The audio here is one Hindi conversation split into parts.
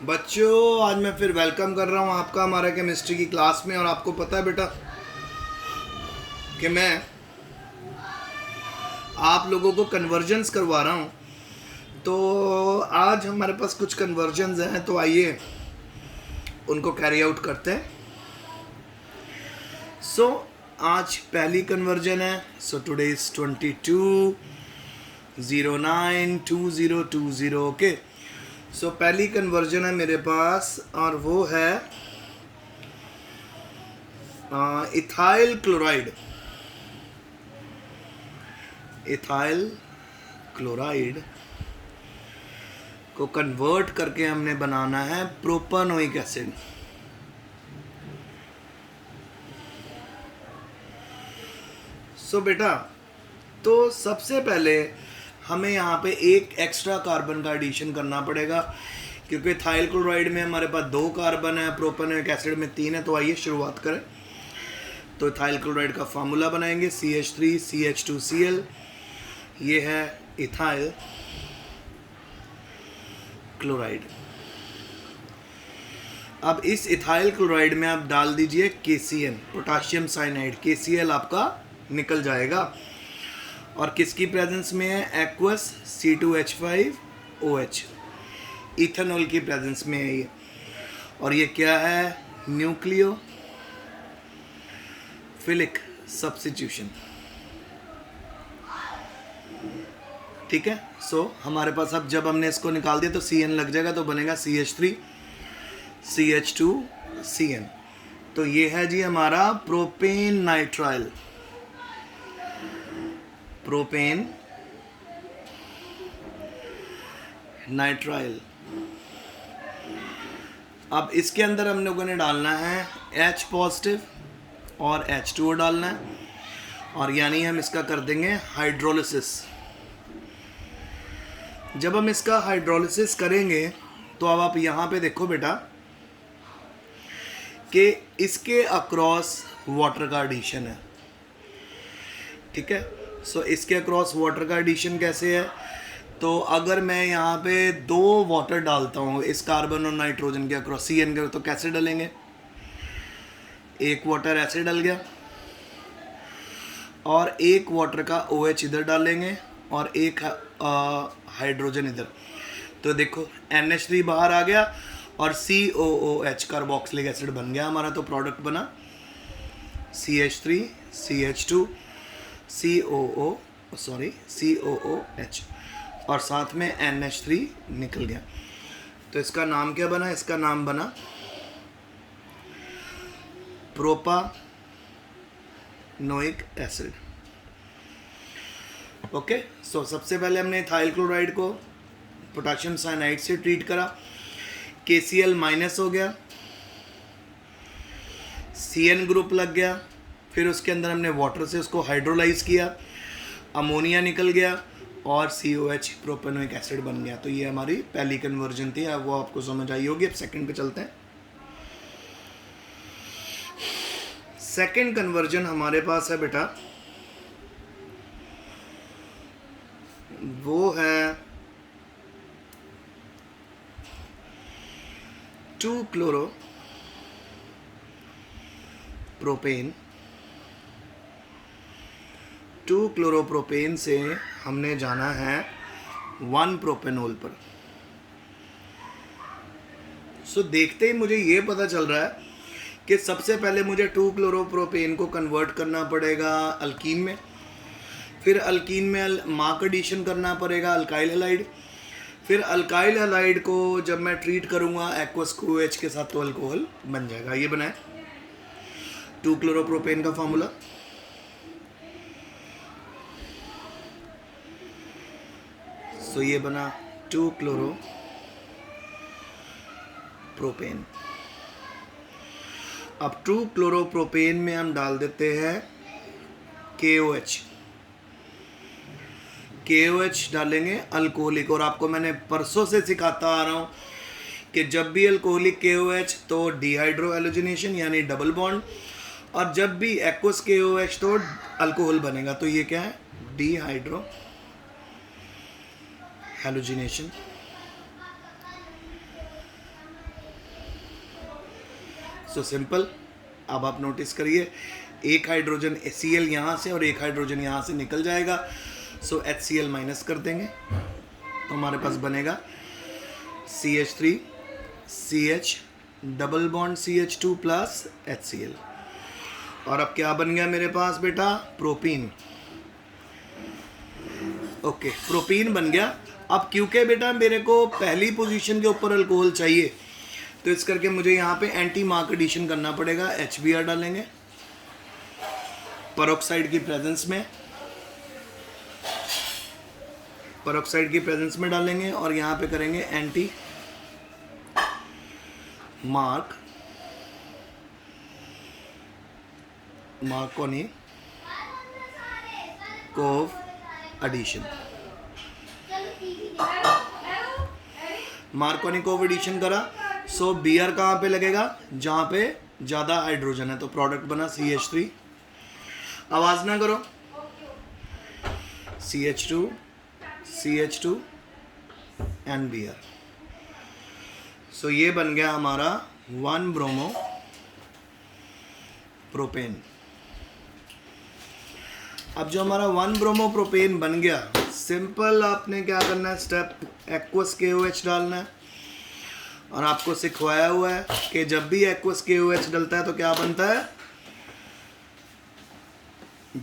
बच्चों, आज मैं फिर वेलकम कर रहा हूँ आपका हमारे केमिस्ट्री की क्लास में। और आपको पता है बेटा कि मैं आप लोगों को कन्वर्जन्स करवा रहा हूँ। तो आज हमारे पास कुछ कन्वर्जन्स हैं, तो आइए उनको कैरी आउट करते हैं। सो आज पहली कन्वर्जन है। So today is 22/09/2020। ओके, सो पहली कन्वर्जन है मेरे पास और वो है इथाइल क्लोराइड। इथाइल क्लोराइड को कन्वर्ट करके हमने बनाना है प्रोपानोइक एसिड। सो बेटा, तो सबसे पहले हमें यहाँ पे एक एक्स्ट्रा कार्बन का एडिशन करना पड़ेगा, क्योंकि इथाइल क्लोराइड में हमारे पास 2 कार्बन है, प्रोपानोइक एसिड में 3 है। तो आइए शुरुआत करें। तो इथाइल क्लोराइड का फार्मूला बनाएंगे CH3CH2Cl। ये है इथाइल क्लोराइड। अब इस इथाइल क्लोराइड में आप डाल दीजिए KCN, पोटाशियम साइनाइड। KCl आपका निकल जाएगा। और किसकी प्रेजेंस में है? एक्वस C2H5OH, इथेनॉल की प्रेजेंस में है ये। और ये क्या है? Nucleophilic substitution. ठीक है। सो हमारे पास अब जब हमने इसको निकाल दिया तो CN लग जाएगा, तो बनेगा CH3CH2CN। तो ये है जी हमारा प्रोपेन नाइट्राइल। Propane nitrile. अब इसके अंदर हम लोगों ने डालना है H पॉजिटिव और H2O डालना है, और यानी हम इसका कर देंगे हाइड्रोलिसिस। जब हम इसका हाइड्रोलिसिस करेंगे तो अब आप यहाँ पे देखो बेटा कि इसके अक्रॉस वाटर का एडिशन है। ठीक है। सो इसके अक्रॉस वाटर का एडिशन कैसे है? तो अगर मैं यहाँ पे 2 वाटर डालता हूँ इस कार्बन और नाइट्रोजन के अक्रॉस CN के, तो कैसे डालेंगे? एक वाटर ऐसे डल गया और एक वाटर का OH इधर डालेंगे और एक हाइड्रोजन इधर। तो देखो NH3 बाहर आ गया और COOH कार्बोक्सिलिक एसिड बन गया हमारा। तो प्रोडक्ट बना CH3CH2COOH और साथ में NH3 निकल गया। तो इसका नाम क्या बना? इसका नाम बना प्रोपानोइक एसिड। ओके। सो सबसे पहले हमने इथाइल क्लोराइड को पोटेशियम साइनाइड से ट्रीट करा। KCl माइनस हो गया, CN ग्रुप लग गया। फिर उसके अंदर हमने वाटर से उसको हाइड्रोलाइज किया, अमोनिया निकल गया और COH प्रोपेनोइक एसिड बन गया। तो ये हमारी पहली कन्वर्जन थी। अब वो आपको समझ आई होगी। अब सेकंड पे चलते हैं। सेकंड कन्वर्जन हमारे पास है बेटा, वो है 2-क्लोरोप्रोपेन। 2-क्लोरोप्रोपेन से हमने जाना है 1-प्रोपेनॉल पर। सो देखते ही मुझे ये पता चल रहा है कि सबसे पहले मुझे 2-क्लोरोप्रोपेन को कन्वर्ट करना पड़ेगा अल्कीन में। फिर अल्कीन में मार्क एडिशन करना पड़ेगा अल्काइल हैलाइड। फिर अल्काइल हैलाइड को जब मैं ट्रीट करूँगा एक्वस OH के साथ तो अल्कोहल बन जाएगा। ये बना है 2-क्लोरोप्रोपेन का फार्मूला। सो ये बना 2-क्लोरोप्रोपेन। अब 2-क्लोरोप्रोपेन में हम डाल देते हैं KOH। KOH डालेंगे अल्कोहलिक। और आपको मैंने परसों से सिखाता आ रहा हूँ कि जब भी अल्कोहलिक KOH तो डिहाइड्रो हेलोजिनेशन यानी डबल बॉन्ड, और जब भी एक्वस KOH तो अल्कोहल बनेगा। तो ये क्या है? Dehydro halogenation. सो सिंपल, अब आप नोटिस करिए एक हाइड्रोजन Cl यहाँ से और एक हाइड्रोजन यहाँ से निकल जाएगा, सो HCl माइनस कर देंगे तो हमारे पास बनेगा CH3 CH double bond CH2 plus HCl। और अब क्या बन गया मेरे पास बेटा, प्रोपीन। ओके, प्रोपीन बन गया। अब क्योंकि बेटा मेरे को पहली पोजीशन के ऊपर अल्कोहल चाहिए, तो इस करके मुझे यहाँ पे एंटी मार्क एडिशन करना पड़ेगा। HBr डालेंगे पेरोक्साइड की प्रेजेंस में, पेरोक्साइड की प्रेजेंस में डालेंगे और यहाँ पे करेंगे anti mark Markovnikov addition. Markovnikov addition करा, सो Br कहाँ पे लगेगा, जहाँ पे ज़्यादा हाइड्रोजन है, तो प्रोडक्ट बना CH3। आवाज़ ना करो, CH2 CH2 एंड Br। सो ये बन गया हमारा 1 ब्रोमो प्रोपेन। अब जो हमारा 1 ब्रोमो प्रोपेन बन गया, सिंपल आपने क्या करना है, स्टेप एक्वस KOH डालना है। और आपको सिखवाया हुआ है कि जब भी एक्वस KOH डलता है तो क्या बनता है,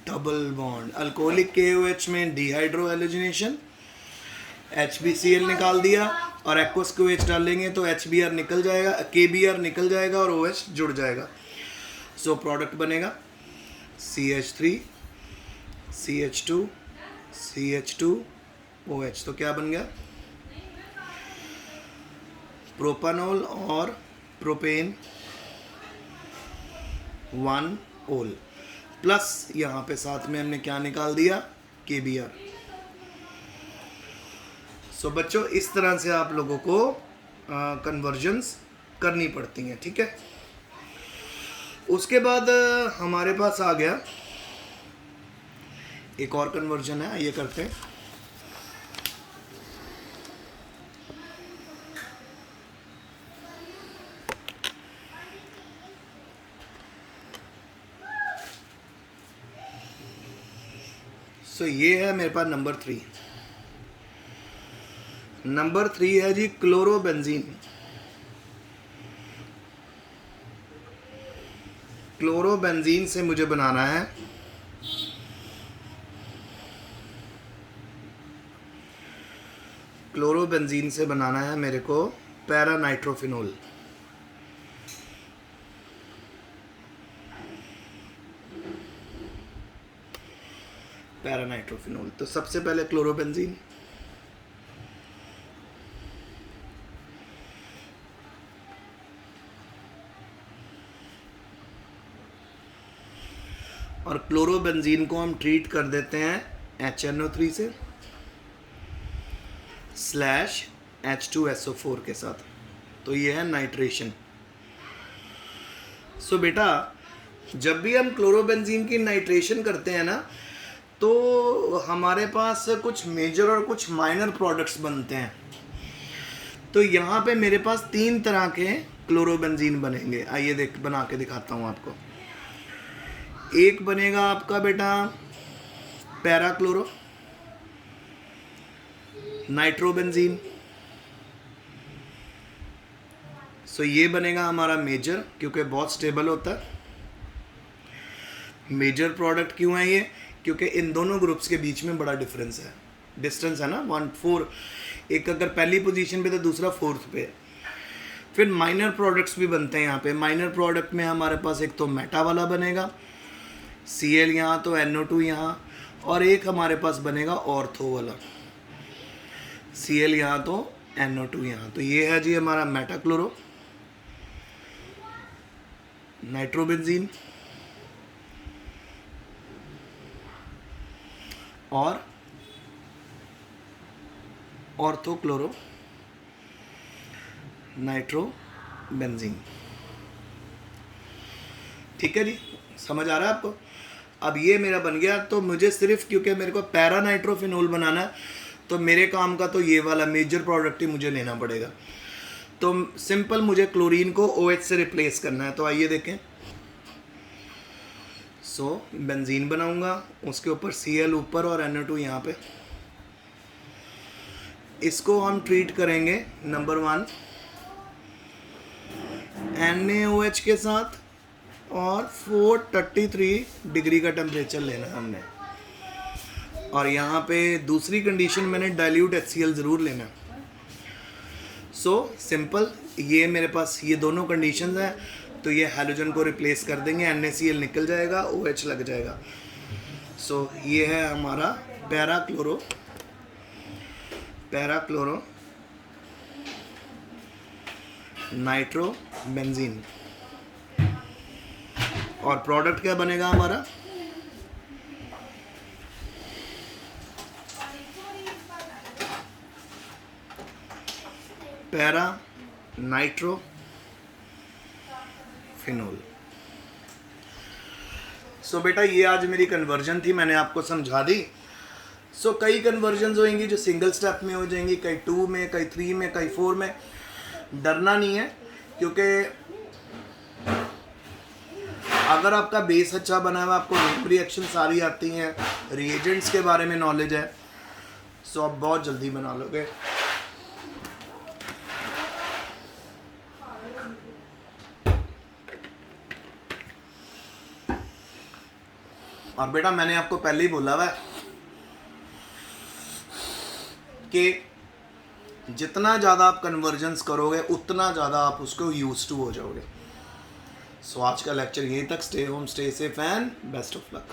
डबल बॉन्ड। अल्कोहलिक KOH में डिहाइड्रो हैलोजिनेशन, HBCl निकाल दिया और एक्वस KOH डालेंगे तो HBr निकल जाएगा, KBr निकल जाएगा और OH जुड़ जाएगा। सो प्रोडक्ट बनेगा CH3 CH2 CH2 OH। तो क्या बन गया, प्रोपानोल और प्रोपेन 1 ओल प्लस यहाँ पे साथ में हमने क्या निकाल दिया, KBr। सो बच्चों इस तरह से आप लोगों को कन्वर्जन्स करनी पड़ती हैं, ठीक है। उसके बाद हमारे पास आ गया एक और कन्वर्जन है, ये करते हैं। सो ये है मेरे पास नंबर 3। नंबर 3 है जी क्लोरोबेंजीन। क्लोरोबेंजीन से मुझे बनाना है क्लोरोबेंजीन से बनाना है मेरे को पैरानाइट्रोफिनोल। पैरानाइट्रोफिनोल, तो सबसे पहले क्लोरोबेंजीन, और क्लोरोबेंजीन को हम ट्रीट कर देते हैं HNO3 से /H2SO4 के साथ। तो ये है नाइट्रेशन। सो बेटा जब भी हम क्लोरोबेंजीन की नाइट्रेशन करते हैं ना, तो हमारे पास कुछ मेजर और कुछ माइनर प्रोडक्ट्स बनते हैं। तो यहाँ पे मेरे पास 3 तरह के क्लोरोबेंजीन बनेंगे। आइए बना के दिखाता हूँ आपको। एक बनेगा आपका बेटा पैराक्लोरो नाइट्रोबेंजीन। सो ये बनेगा हमारा मेजर, क्योंकि बहुत स्टेबल होता है। मेजर प्रोडक्ट क्यों है ये, क्योंकि इन दोनों ग्रुप्स के बीच में बड़ा डिफरेंस है, डिस्टेंस है ना 1-4। एक अगर पहली पोजीशन पे तो दूसरा 4th पे। फिर माइनर प्रोडक्ट्स भी बनते हैं यहाँ पे। माइनर प्रोडक्ट में हमारे पास एक तो मेटा वाला बनेगा, Cl यहाँ तो NO2 यहाँ, और एक हमारे पास बनेगा ऑर्थो वाला, Cl यहाँ तो NO2 यहाँ। तो ये है जी हमारा मेटाक्लोरो नाइट्रोबेंजीन और ऑर्थोक्लोरो नाइट्रोबेंजीन। ठीक है जी, समझ आ रहा है आपको। अब ये मेरा बन गया। तो मुझे सिर्फ, क्योंकि मेरे को पैरानाइट्रोफिनोल बनाना है, तो मेरे काम का तो ये वाला मेजर प्रोडक्ट ही मुझे लेना पड़ेगा। तो सिंपल मुझे क्लोरीन को OH से रिप्लेस करना है, तो आइए देखें। सो बेंजीन बनाऊंगा, उसके ऊपर Cl ऊपर और NO2 यहाँ पे। इसको हम ट्रीट करेंगे नंबर 1 NaOH के साथ, और 433 डिग्री का टेम्परेचर लेना है हमने। और यहाँ पे दूसरी कंडीशन मैंने डाइल्यूट HCl ज़रूर लेना है। सो सिंपल, ये मेरे पास ये दोनों कंडीशंस हैं, तो ये हैलोजन को रिप्लेस कर देंगे, NaCl निकल जाएगा, OH लग जाएगा। सो ये है हमारा पैराक्लोरो नाइट्रो बेंजीन। और प्रोडक्ट क्या बनेगा हमारा? Para nitro phenol. सो बेटा ये आज मेरी कन्वर्जन थी, मैंने आपको समझा दी। सो कई कन्वर्जन होंगी जो सिंगल स्टेप में हो जाएंगी, कई 2 में, कई 3 में, कई 4 में। डरना नहीं है, क्योंकि अगर आपका बेस अच्छा बना हुआ, आपको रिएक्शन सारी आती हैं, रिएजेंट्स के बारे में नॉलेज है, सो आप बहुत जल्दी बना लोगे। और बेटा मैंने आपको पहले ही बोला हुआ है कि जितना ज़्यादा आप कन्वर्जन्स करोगे उतना ज़्यादा आप उसको यूज टू हो जाओगे। सो आज का लेक्चर यहीं तक। Stay home, stay safe and best of luck.